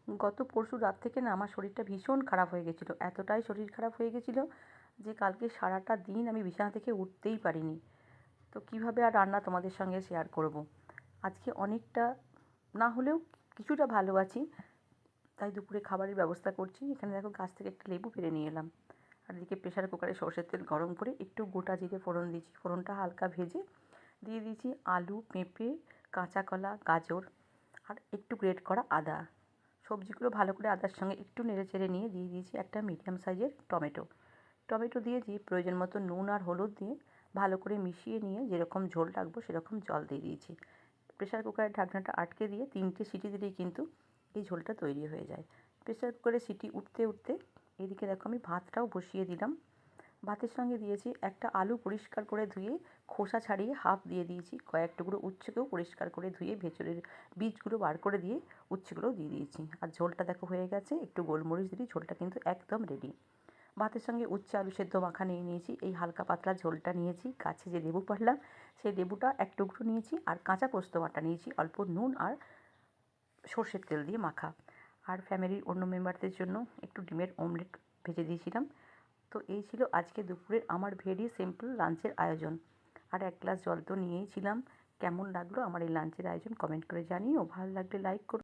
গত পরশু রাত থেকে না আমার শরীরটা ভীষণ খারাপ হয়ে গেছিলো, এতটাই শরীর খারাপ হয়ে গেছিলো যে কালকে সারাটা দিন আমি বিছানা থেকে উঠতেই পারিনি। তো কীভাবে আর রান্না তোমাদের সঙ্গে শেয়ার করব। আজকে অনেকটা না হলেও কিছুটা ভালো আছি, তাই দুপুরে খাবারের ব্যবস্থা করছি। এখানে দেখো গাছ থেকে একটা লেবু পেড়ে নিয়ে এলাম, আর এদিকে প্রেসার কুকারে সরষের তেল গরম করে একটু গোটা জিরে ফোড়ন দিয়েছি, ফোড়নটা হালকা ভেজে দিয়ে দিয়েছি আলু, পেঁপে, কাঁচা কলা, গাজর আর একটু গ্রেট করা আদা। সবজিগুলো ভালো করে আদার সঙ্গে একটু নেড়েচেড়ে নিয়ে দিয়ে দিয়েছি একটা মিডিয়াম সাইজের টমেটো। টমেটো দিয়েছি, প্রয়োজন মতো নুন আর হলুদ দিয়ে ভালো করে মিশিয়ে নিয়ে যেরকম ঝোল রাখবো সেরকম জল দিয়ে দিয়েছি। প্রেসার কুকারের ঢাকনাটা আটকে দিয়ে 3টে সিটি দিলেই কিন্তু এই ঝোলটা তৈরি হয়ে যায়। প্রেসার কুকারে সিটি উঠতে উঠতে এদিকে দেখো আমি ভাতটাও বসিয়ে দিলাম। ভাতের সঙ্গে দিয়েছি একটা আলু পরিষ্কার করে ধুয়ে খোসা ছাড়িয়ে হাফ দিয়ে দিয়েছি, কয়েক টুকরো উচ্ছেকেও পরিষ্কার করে ধুয়ে ভেতরের বীজগুলো বার করে দিয়ে উচ্ছেগুলোও দিয়ে দিয়েছি। আর ঝোলটা দেখো হয়ে গেছে, একটু গোলমরিচ দিলেই ঝোলটা কিন্তু একদম রেডি। ভাতের সঙ্গে উচ্ছে আলু সেদ্ধ মাখা নিয়ে নিয়েছি, এই হালকা পাতলা ঝোলটা নিয়েছি, গাছে যে লেবু পাড়লাম সেই লেবুটা এক টুকরো নিয়েছি, আর কাঁচা পোস্ত বাটা নিয়েছি অল্প নুন আর সর্ষের তেল দিয়ে মাখা। আর ফ্যামিলির অন্য মেম্বারদের জন্য একটু ডিমের অমলেট ভেজে দিয়েছিলাম। তো এই ছিল আজকে দুপুরের আমার ভেরি সিম্পল লাঞ্চের আয়োজন। আর এক গ্লাস জল তো নিয়েই ছিলাম। কেমন লাগলো আমার এই লাঞ্চের আয়োজন কমেন্ট করে জানিও, ভালো লাগলে লাইক করো।